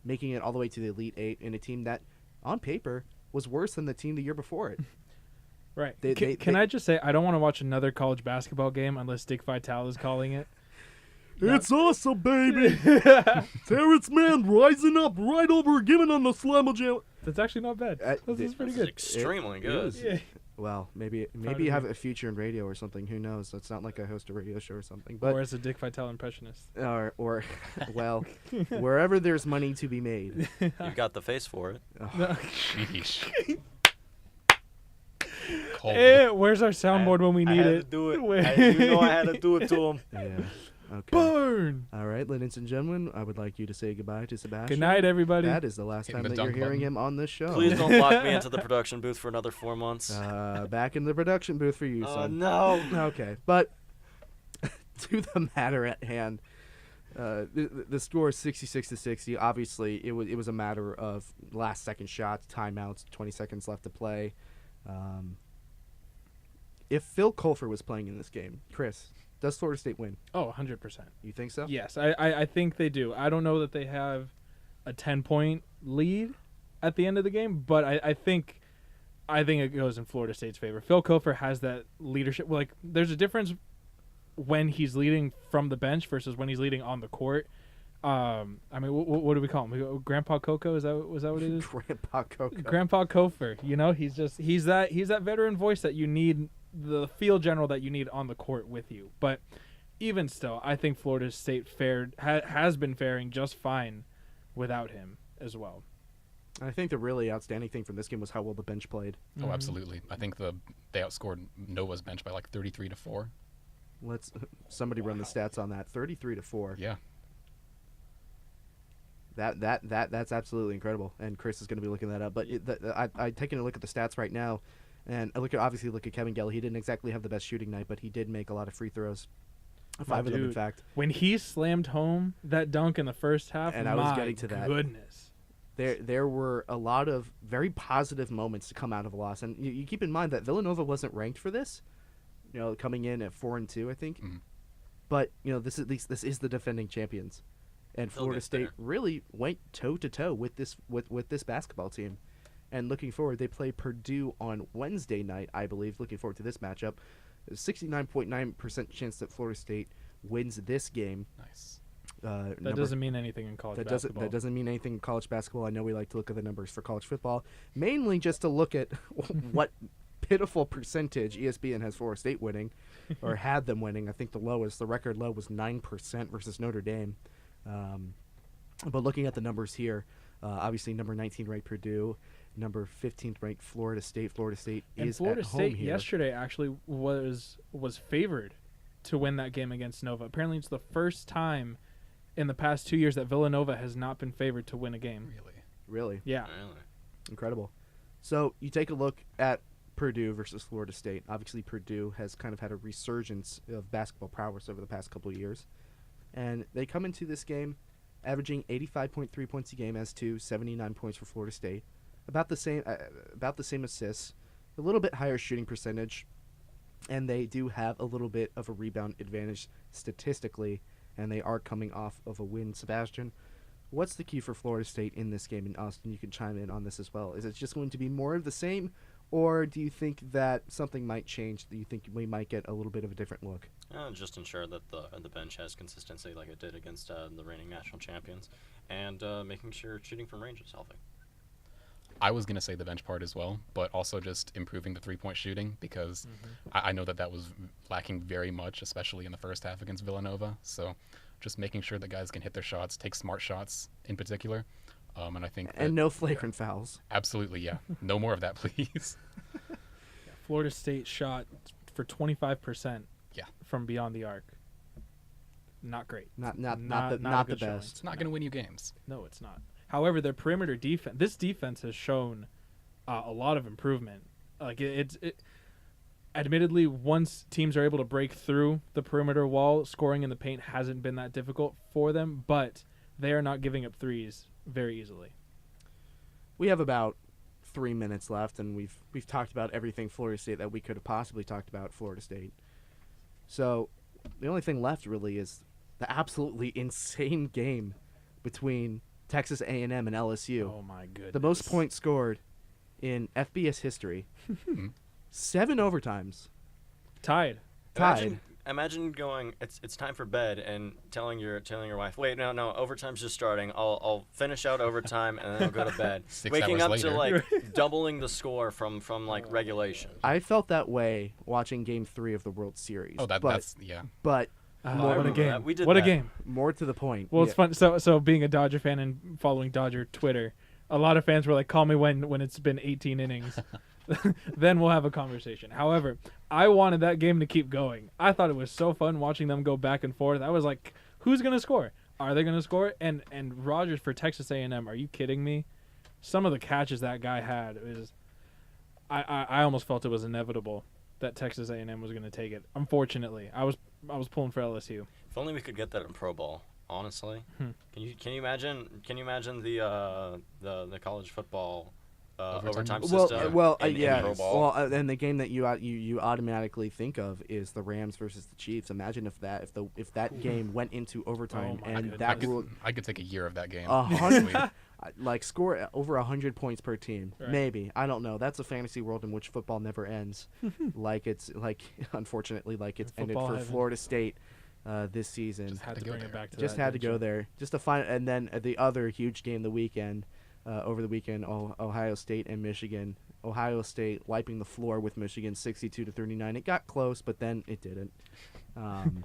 making it all the way to the Elite Eight in a team that, on paper, was worse than the team the year before it. Right. Can I just say, I don't want to watch another college basketball game unless Dick Vitale is calling it. It's awesome, baby! Terrence Mann rising up right over, giving on the slam jam. That's actually not bad. This is pretty This is good. extremely good. Yeah. Well, maybe you have a future in radio or something. Who knows? It's not like I host a radio show or something. But Or as a Dick Vitale impressionist. or well, wherever there's money to be made. You've got the face for it. Sheesh. Cold. Where's our soundboard when we need it? do it. I had to do it to him. Yeah. Okay. Burn! All right, ladies and gentlemen, I would like you to say goodbye to Sebastian. Good night, everybody. That is the last Hitting time the that you're dunk hearing button. him on this show. Please don't lock me into the production booth for another 4 months. Back in the production booth for you, Oh, son. no. Okay, but to the matter at hand, the score is 66-60. Obviously, it was a matter of last-second shots, timeouts, 20 seconds left to play. If Phil Colfer was playing in this game, Chris, does Florida State win? Oh, 100%. You think so? Yes, I think they do. I don't know that they have a 10-point lead at the end of the game, but I think it goes in Florida State's favor. Phil Kofer has that leadership. Like, there's a difference when he's leading from the bench versus when he's leading on the court. I mean, what do we call him? Grandpa Coco? Was that what it is? Grandpa Coco. Grandpa Kofer. You know, he's that veteran voice that you need, the field general that you need on the court with you. But even still, I think Florida State has been faring just fine without him as well. I think the really outstanding thing from this game was how well the bench played. Oh, absolutely. I think they outscored Nova's bench by like 33-4. Let's somebody run the stats on that. 33-4. Yeah. That's absolutely incredible, and Chris is going to be looking that up. But I taking a look at the stats right now, and I look at Kevin Gell. He didn't exactly have the best shooting night, but he did make a lot of free throws. 5 of them, in fact. When he slammed home that dunk in the first half, and I was getting to that. Goodness. There were a lot of very positive moments to come out of a loss, and you keep in mind that Villanova wasn't ranked for this. You know, coming in at 4-2, I think. Mm. But you know, this is the defending champions. And Florida State really went toe to toe with this basketball team, and looking forward, they play Purdue on Wednesday night, I believe. Looking forward to this matchup. 69.9% chance that Florida State wins this game. Nice. That doesn't mean anything in college basketball. That doesn't mean anything in college basketball. I know we like to look at the numbers for college football, mainly just to look at what pitiful percentage ESPN has Florida State winning, or had them winning. I think the record low was 9% versus Notre Dame. But looking at the numbers here, obviously number 19 ranked Purdue, number 15th ranked Florida State. Florida State is Florida at home State here. yesterday actually was favored to win that game against Nova. Apparently, it's the first time in the past 2 years that Villanova has not been favored to win a game. Really? Yeah. Really? Incredible. So you take a look at Purdue versus Florida State. Obviously, Purdue has kind of had a resurgence of basketball prowess over the past couple of years. And they come into this game averaging 85.3 points a game as to 79 points for Florida State. About the same assists, a little bit higher shooting percentage, and they do have a little bit of a rebound advantage statistically, and they are coming off of a win. Sebastian, what's the key for Florida State in this game? And Austin, you can chime in on this as well. Is it just going to be more of the same, or do you think that something might change? Do you think we might get a little bit of a different look? Just ensure that the bench has consistency like it did against the reigning national champions, and making sure shooting from range is healthy. I was going to say the bench part as well, but also just improving the three-point shooting, because I know that was lacking very much, especially in the first half against Villanova. So just making sure that guys can hit their shots, take smart shots in particular. And I think and no flagrant fouls. Absolutely, yeah. No more of that, please. Florida State shot for 25% Yeah. from beyond the arc. not great. Not a the good showing. best. It's not going to win you games. No, it's not. However, their perimeter defense, this defense has shown a lot of improvement. Like admittedly, once teams are able to break through the perimeter wall, scoring in the paint hasn't been that difficult for them, but they are not giving up threes very easily. We have about 3 minutes left, and we've talked about everything Florida State that we could have possibly talked about Florida State. So the only thing left really is the absolutely insane game between Texas A&M and LSU. Oh my goodness. The most points scored in FBS history. 7 overtimes. Tied. Imagine going. It's time for bed and telling your wife, wait, no, overtime's just starting. I'll finish out overtime and then I'll go to bed. 6 Waking hours up later. to like doubling the score from like regulation. I felt that way watching Game 3 of the World Series. Oh, that's yeah. But I What a remember game. that. We did What a that. game. more to the point. Well, it's yeah, fun. So being a Dodger fan and following Dodger Twitter, a lot of fans were like, call me when it's been 18 innings. Then we'll have a conversation. However, I wanted that game to keep going. I thought it was so fun watching them go back and forth. I was like, who's going to score? Are they going to score? And Rogers for Texas A&M, are you kidding me? Some of the catches that guy had, I almost felt it was inevitable that Texas A&M was going to take it. Unfortunately, I was pulling for LSU. If only we could get that in pro ball. Honestly, Hmm. can you imagine the college football overtime well, system? in yeah. pro ball? Well, and the game that you automatically think of is the Rams versus the Chiefs. Imagine if that game went into overtime Oh my and goodness. that rule I could take a year of that game. 100 like score over 100 points per team. Right. Maybe, I don't know. That's a fantasy world in which football never ends. Unfortunately, it's ended Football for heaven. Florida State this season. Just had to go bring it there. back to Just that, had to didn't go you? there. Just to find, and then the other huge game the weekend, over the weekend, Ohio State and Michigan. Ohio State wiping the floor with Michigan, 62-39. It got close, but then it didn't.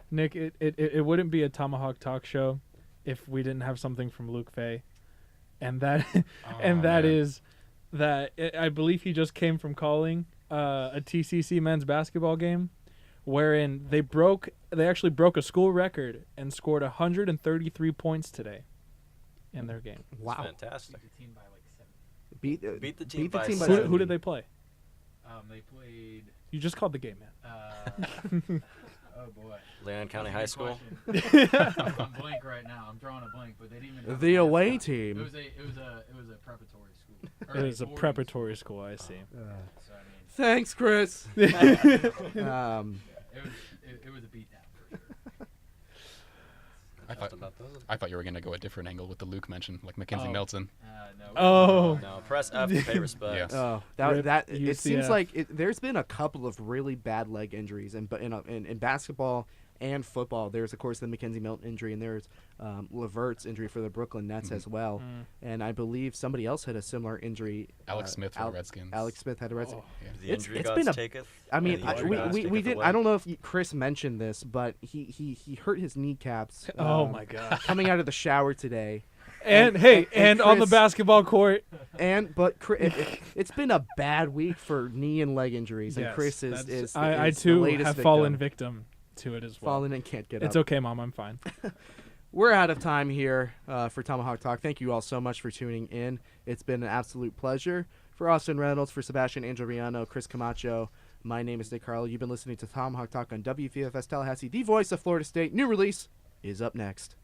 Nick, it wouldn't be a Tomahawk Talk show if we didn't have something from Luke Fay, and that man. is that I believe he just came from calling a TCC men's basketball game, wherein they actually broke a school record and scored 133 points today in their game. It's Wow. fantastic. The team by like 7. Beat the team by by Who, 70. who did they play? They played. You just called the game, man. Oh boy. Leon County High That's a School. good question. I'm blank right now. I'm drawing a blank, but they didn't even. have The a away mascot. team. It was a preparatory school. It was a preparatory school, I see. So I mean, Thanks, Chris. it was a beatdown for sure. I thought you were going to go a different angle with the Luke mention, like Mackenzie Oh. Melton. No. Oh. No, press F to pay respect. Yeah. Oh, Rip it seems UCF. like there's been a couple of really bad leg injuries, and but in basketball and football, there's of course the Mackenzie Milton injury, and there's Levert's injury for the Brooklyn Nets as well, and I believe somebody else had a similar injury. Alex Smith for the Redskins. Alex Smith had a Redskins. Oh. The It's injury been gods a- taketh. I mean, and the injury gods we taketh did. away. I don't know if Chris mentioned this, but he hurt his kneecaps. Oh my gosh. Coming out of the shower today. And on the Chris- basketball court. It's been a bad week for knee and leg injuries, and Yes, Chris that's- is I is the too latest have victim. fallen victim to it as well. Fallen and can't get It's up. okay, Mom. I'm fine. We're out of time here for Tomahawk Talk. Thank you all so much for tuning in. It's been an absolute pleasure. For Austin Reynolds, for Sebastian Angeliano, Chris Camacho, my name is Nick Carlo. You've been listening to Tomahawk Talk on WVFS Tallahassee, the voice of Florida State. New release is up next.